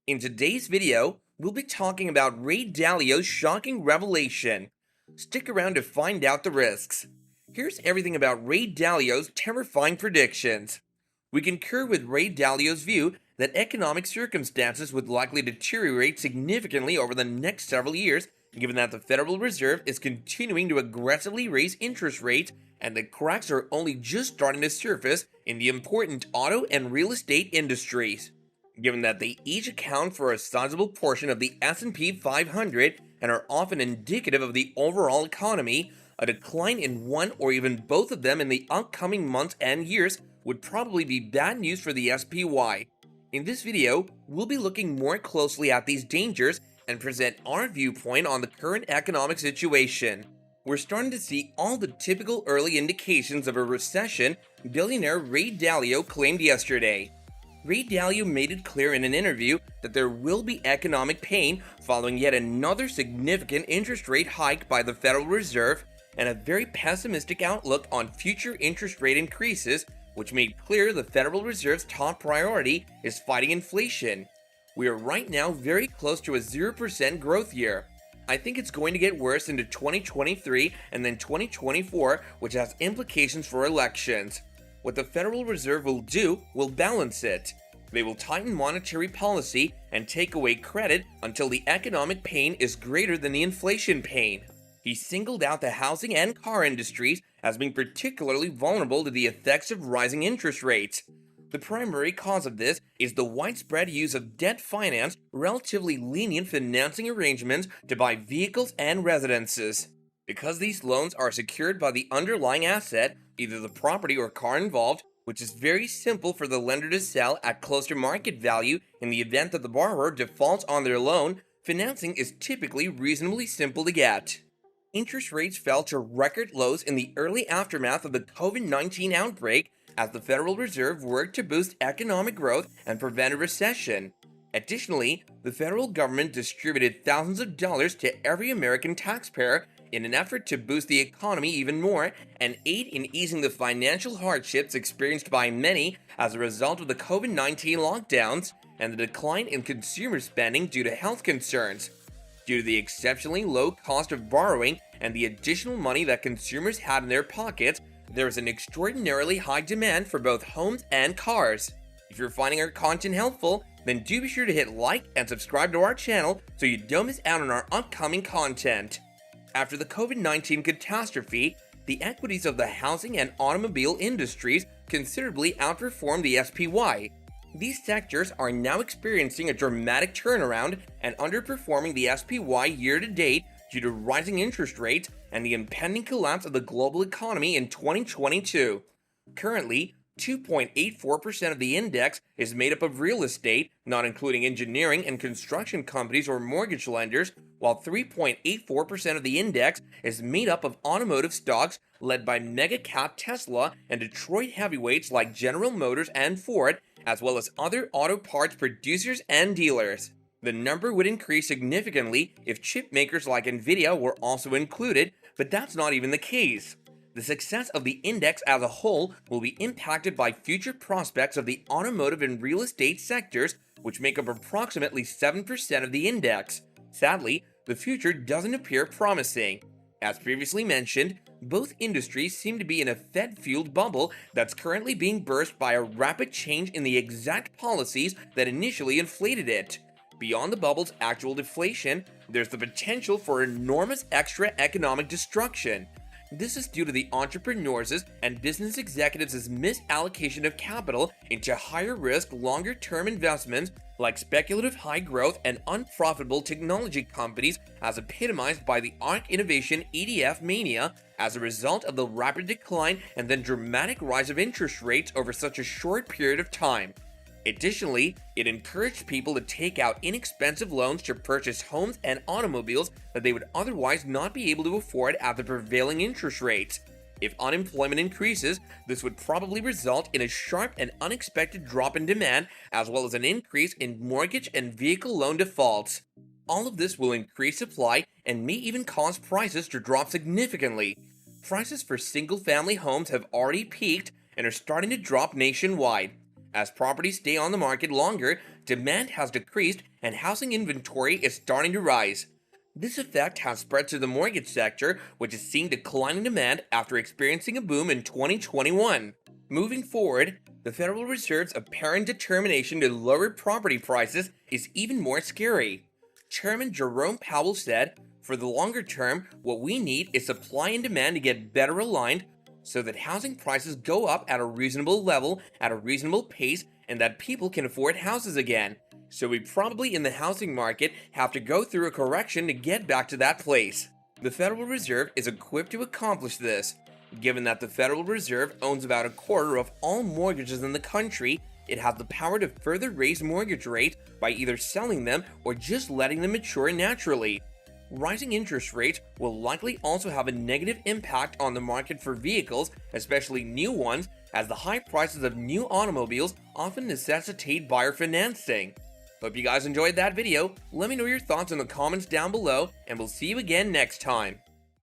In today's video, we'll be talking about Ray Dalio's shocking revelation. Stick around to find out the risks. Here's everything about Ray Dalio's terrifying predictions. We concur with Ray Dalio's view that economic circumstances would likely deteriorate significantly over the next several years, given that the Federal Reserve is continuing to aggressively raise interest rates and the cracks are only just starting to surface in the important auto and real estate industries. Given that they each account for a sizable portion of the S&P 500 and are often indicative of the overall economy, a decline in one or even both of them in the upcoming months and years would probably be bad news for the SPY. In this video, we'll be looking more closely at these dangers and present our viewpoint on the current economic situation. We're starting to see all the typical early indications of a recession, billionaire Ray Dalio claimed yesterday. Ray Dalio made it clear in an interview that there will be economic pain following yet another significant interest rate hike by the Federal Reserve and a very pessimistic outlook on future interest rate increases, which made clear the Federal Reserve's top priority is fighting inflation. We are right now very close to a 0% growth year. I think it's going to get worse into 2023 and then 2024, which has implications for elections. What the Federal Reserve will do will balance it. They will tighten monetary policy and take away credit until the economic pain is greater than the inflation pain. He singled out the housing and car industries as being particularly vulnerable to the effects of rising interest rates. The primary cause of this is the widespread use of debt finance, relatively lenient financing arrangements to buy vehicles and residences. Because these loans are secured by the underlying asset, either the property or car involved, which is very simple for the lender to sell at close to market value in the event that the borrower defaults on their loan, financing is typically reasonably simple to get. Interest rates fell to record lows in the early aftermath of the COVID-19 outbreak as the Federal Reserve worked to boost economic growth and prevent a recession. Additionally, the federal government distributed thousands of dollars to every American taxpayer in an effort to boost the economy even more and aid in easing the financial hardships experienced by many as a result of the COVID-19 lockdowns and the decline in consumer spending due to health concerns. Due to the exceptionally low cost of borrowing and the additional money that consumers had in their pockets, there is an extraordinarily high demand for both homes and cars. If you're finding our content helpful, then do be sure to hit like and subscribe to our channel so you don't miss out on our upcoming content. After the COVID-19 catastrophe, the equities of the housing and automobile industries considerably outperformed the SPY. These sectors are now experiencing a dramatic turnaround and underperforming the SPY year to date due to rising interest rates and the impending collapse of the global economy in 2022. Currently, 2.84% of the index is made up of real estate, not including engineering and construction companies or mortgage lenders, while 3.84% of the index is made up of automotive stocks led by mega-cap Tesla and Detroit heavyweights like General Motors and Ford, as well as other auto parts producers and dealers. The number would increase significantly if chip makers like Nvidia were also included, but that's not even the case. The success of the index as a whole will be impacted by future prospects of the automotive and real estate sectors, which make up approximately 7% of the index. Sadly, the future doesn't appear promising. As previously mentioned, both industries seem to be in a Fed-fueled bubble that's currently being burst by a rapid change in the exact policies that initially inflated it. Beyond the bubble's actual deflation, there's the potential for enormous extra economic destruction. This is due to the entrepreneurs' and business executives' misallocation of capital into higher risk, longer term investments like speculative high growth and unprofitable technology companies, as epitomized by the ARK Innovation ETF mania, as a result of the rapid decline and then dramatic rise of interest rates over such a short period of time. Additionally, it encouraged people to take out inexpensive loans to purchase homes and automobiles that they would otherwise not be able to afford at the prevailing interest rates. If unemployment increases, this would probably result in a sharp and unexpected drop in demand, as well as an increase in mortgage and vehicle loan defaults. All of this will increase supply and may even cause prices to drop significantly. Prices for single-family homes have already peaked and are starting to drop nationwide. As properties stay on the market longer, demand has decreased and housing inventory is starting to rise. This effect has spread to the mortgage sector, which is seeing declining demand after experiencing a boom in 2021. Moving forward, the Federal Reserve's apparent determination to lower property prices is even more scary. Chairman Jerome Powell said, "For the longer term, what we need is supply and demand to get better aligned so that housing prices go up at a reasonable level, at a reasonable pace, and that people can afford houses again. So we probably in the housing market have to go through a correction to get back to that place." The Federal Reserve is equipped to accomplish this. Given that the Federal Reserve owns about a quarter of all mortgages in the country, it has the power to further raise mortgage rates by either selling them or just letting them mature naturally. Rising interest rates will likely also have a negative impact on the market for vehicles, especially new ones, as the high prices of new automobiles often necessitate buyer financing. Hope you guys enjoyed that video. Let me know your thoughts in the comments down below, and we'll see you again next time.